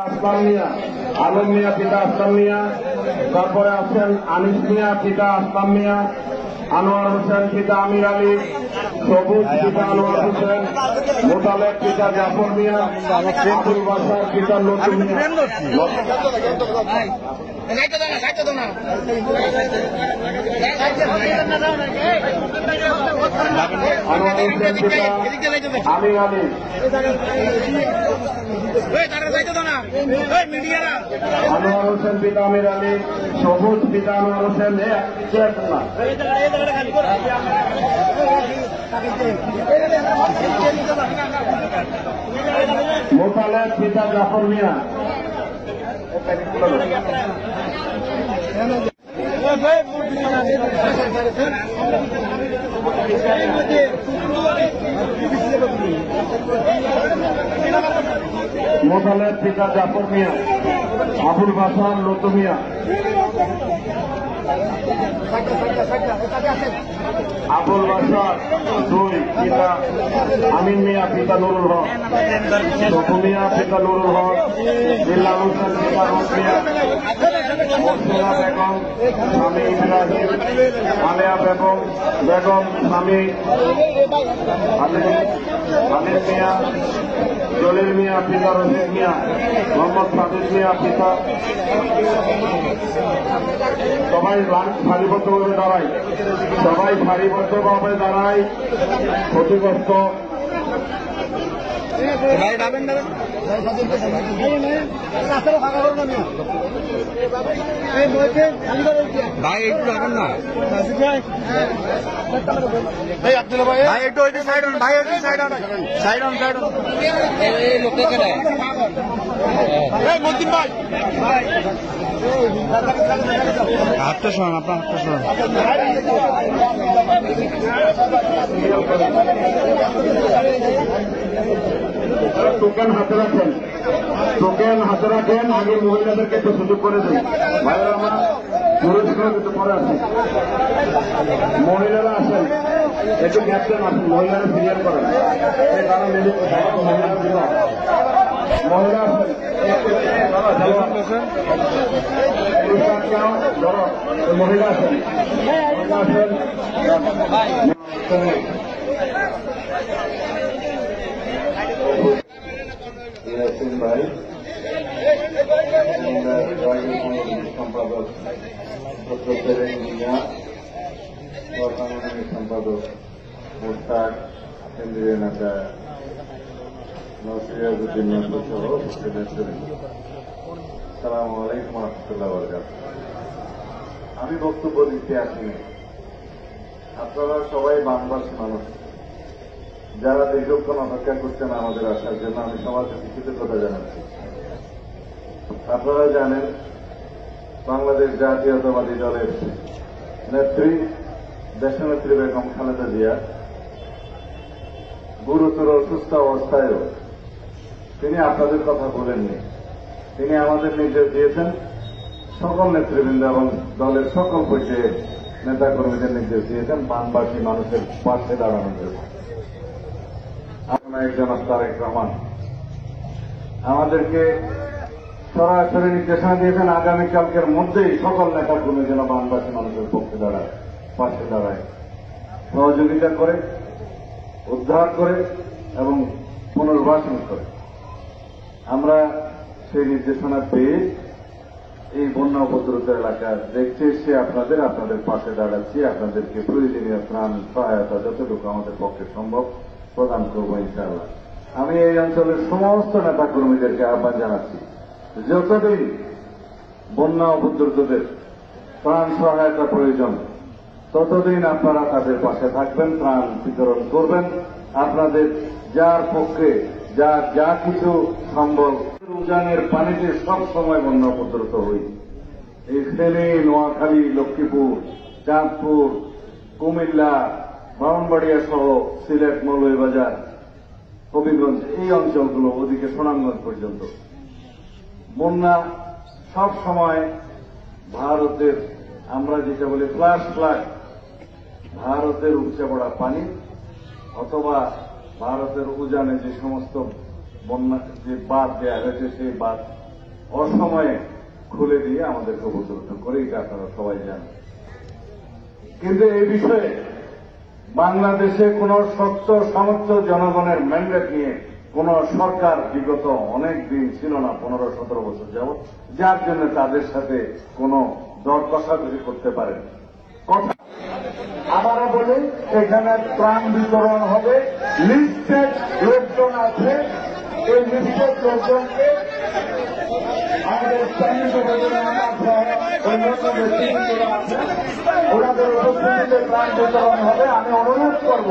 আসলাম মিয়া, আলম মিয়া পিতা আসলাম মিয়া, তারপরে আছেন আনিস মিয়া পিতা আসলাম মিয়া, আনোয়ার হোসেন পিতা আমির আলী, সবুজ পিতা আনোয়ার হোসেন, মোতালেব পিতা জাফর মিয়া, আবুল বাসার পিতা নতুন মিয়া, আনোয়ার হোসেন পিতা আমির আলী, আনোয়ার হোসেন পিতা আমির আলী, সবুজ পিতা আনোয়ার হোসেন, মোতালেব পিতা জাফর মিয়া, মোতালেব পিতা জাফর মিয়া, আবুল বাসার লতু মিয়া, আবুল বাসার দুই পিতা আমিন মিয়া পিতা নুরুল হক, লতু মিয়া পিতা নুরুল হক, জিল্লা হোসেন পিতা রুশ মিয়া, মসুরা বেগম স্বামী ইব্রাহিম, আলিয়া বেগম স্বামী আলিম মিয়া, জলিল মিয়া পিতা রশিদ মিয়া, মোহাম্মদ সাদিক মিয়া পিতা। সবাই সারিবদ্ধভাবে দাঁড়াই, সবাই সারিবদ্ধভাবে দাঁড়াই। ক্ষতিগ্রস্ত ভাই একটু আগান না, ভাই একটু ওই সাইড অন, ভাই একটু side on, side on, side on. এই লোকটাকে না মতিন ভাই, হাতটা শোন, আপনার হাতটা শোন। টোকেন হাতে রাখেন, টোকেন হাতে রাখেন। আগে মহিলাদেরকে একটু সুযোগ করে দেন ভাইয়ের, আমার পুরস্কার কিন্তু পরে আছে। মহিলারা আসেন, একটু ক্যাপ্টেন আসেন, মহিলারা সিরিয়াল করেন। মহিলা আসেন, মহিলা আসেন, ইয়াসিন ভাই, সম্পাদক মিয়া, সম্পাদক মোস্তাক, কেন্দ্রীয় নেতা নসিরাজউদ্দিন সহ সালাম আলাইকুম রহমতুল্লাহ বরকাতুহু। আমি বক্তব্য দিতে আসিনি, আপনারা সবাই বাংলাদেশী মানুষ, যারা দীর্ঘক্ষণ অপেক্ষা করছেন আমাদের আসার জন্য, আমি সবার কাছে কৃতজ্ঞতা জানাচ্ছি। আপনারা জানেন বাংলাদেশ জাতীয়তাবাদী দলের নেত্রী দেশনেত্রী বেগম খালেদা জিয়া গুরুতর অসুস্থ অবস্থায়ও তিনি আপনাদের কথা বলেননি। তিনি আমাদের নির্দেশ দিয়েছেন, সকল নেতৃবৃন্দ এবং দলের সকল পর্যায়ে নেতাকর্মীদের নির্দেশ দিয়েছেন বানবাসী মানুষের পাশে দাঁড়ানোর জন্য। আপনার জনাব তারেক রহমান আমাদেরকে সরাসরি নির্দেশনা দিয়েছেন, আগামীকালকের মধ্যেই সকল নেতাকর্মী যেন বানবাসী মানুষের পক্ষে দাঁড়ায়, পাশে দাঁড়ায়, সহযোগিতা করে, উদ্ধার করে এবং পুনর্বাসন করে। আমরা সেই নির্দেশনা পেয়ে এই বন্যা উপদ্রুত এলাকা দেখতে এসে আপনাদের পাশে দাঁড়াচ্ছি। আপনাদেরকে প্রয়োজনীয় ত্রাণ সহায়তা যতটুকু আমাদের পক্ষে সম্ভব প্রদান করবো ইনশাআল্লাহ। আমি এই অঞ্চলের সমস্ত নেতাকর্মীদেরকে আহ্বান জানাচ্ছি, যতদিন বন্যা উপদ্রুতদের ত্রাণ সহায়তা প্রয়োজন ততদিন আপনারা তাদের পাশে থাকবেন, ত্রাণ বিতরণ করবেন। আপনাদের যার পক্ষে যা কিছু সম্ভব, উজানের পানিতে সব সময় বন্যা উপদ্রুত হই। এই ফেনী, নোয়াখালী, লক্ষ্মীপুর, চাঁদপুর, কুমিল্লা, ব্রাহ্মণবাড়িয়া সহ সিলেট, মৌলভীবাজার, হবিগঞ্জ, এই অঞ্চলগুলো ওদিকে সুনামগঞ্জ পর্যন্ত বন্যা সব সময় ভারতের, আমরা যেটা বলি ফ্লাশ ফ্লাড, ভারতের উপচে পড়া পানি অথবা ভারতের উজানে যে সমস্ত বন্যা যে বাঁধ দেওয়া হয়েছে সেই বাঁধ অসময়ে খুলে দিয়ে আমাদেরকে উপদ্রুত করে, এটা আপনারা সবাই জানেন। কিন্তু এই বিষয়ে বাংলাদেশে কোন শক্ত সামর্থ্য জনগণের ম্যান্ডেট নিয়ে কোন সরকার বিগত অনেক দিন ছিল না, 15-17 বছর যাবৎ, যার জন্য তাদের সাথে কোন দর কষাকষি করতে পারেন। কথা আবারও বলি, এখানে ত্রাণ বিতরণ হবে, লিস্টেড লোকজন আছে, এই লিস্টেড লোকজনকে আমাদের স্থানীয় ওনাদের উপস্থিতিতে ত্রাণ বিতরণ হবে। আমি অনুরোধ করব